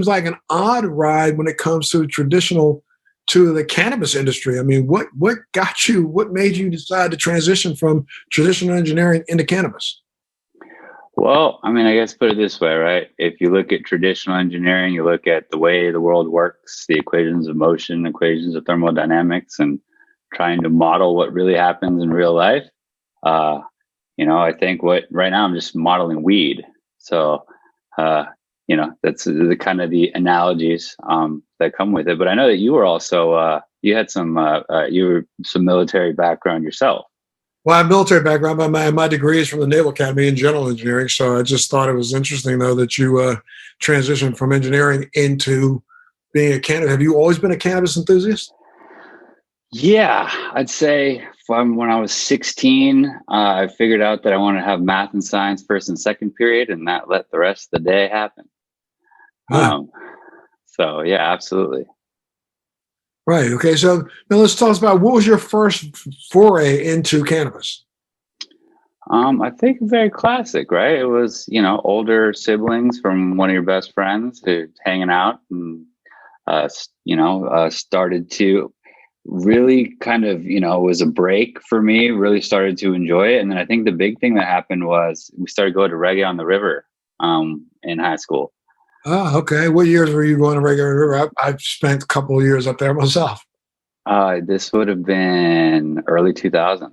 seems like an odd ride when it comes to the cannabis industry. I mean, what made you decide to transition from traditional engineering into cannabis? Well, I mean, I guess put it this way, right? If you look at traditional engineering, you look at the way the world works, the equations of motion, equations of thermodynamics, and trying to model what really happens in real life. Uh, I think what right now I'm just modeling weed. So, uh, that's the kind of the analogies that come with it. But I know that you were also you had you were some military background yourself. Well, I have military background, but my degree is from the Naval Academy in general engineering. So I just thought it was interesting, though, that you transitioned from engineering into being a cannabis. Have you always been a cannabis enthusiast? Yeah, I'd say from when I was 16, I figured out that I wanted to have math and science first and second period, and that let the rest of the day happen. Ah, Um, so yeah, absolutely. right. Okay. So now let's talk about what was your first foray into cannabis? I think very classic, right? It was, older siblings from one of your best friends who hanging out and, started to really kind of, was a break for me, really started to enjoy it. And then I think the big thing that happened was we started going to Reggae on the River, in high school. Ah, okay. What years were you going to Regular River? I've spent a couple of years up there myself. This would have been early 2000s.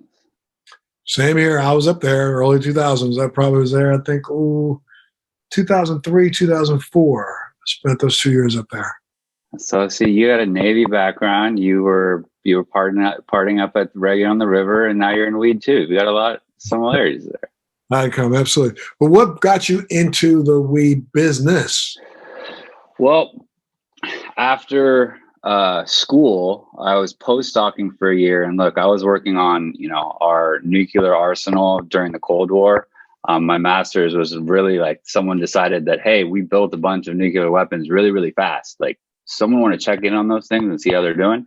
Same here. I was up there early 2000s. I probably was there, I think, 2003, 2004. I spent those 2 years up there. So see, you had a Navy background. You were partying up at Reggae on the River, and now you're in weed too. We got a lot of similarities there. I come absolutely. But what got you into the weed business? Well, after school, I was postdocing for a year, and look, I was working on our nuclear arsenal during the Cold War. My master's was really like someone decided that, hey, we built a bunch of nuclear weapons really, really fast. Like, someone want to check in on those things and see how they're doing.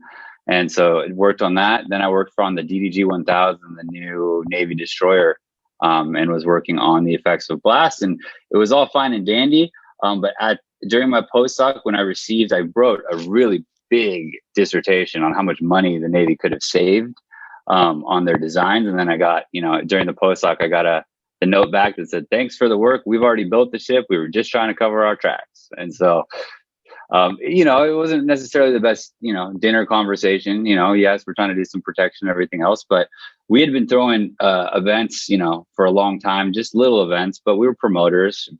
And so it worked on that. Then I worked on the DDG 1000, the new Navy destroyer, and was working on the effects of blast. And it was all fine and dandy. But during my postdoc, when I wrote a really big dissertation on how much money the Navy could have saved on their designs. And then I got, during the postdoc, I got the note back that said, thanks for the work. We've already built the ship. We were just trying to cover our tracks. And so, it wasn't necessarily the best, dinner conversation. Yes, we're trying to do some protection and everything else, but we had been throwing events, for a long time, just little events, but we were promoters, both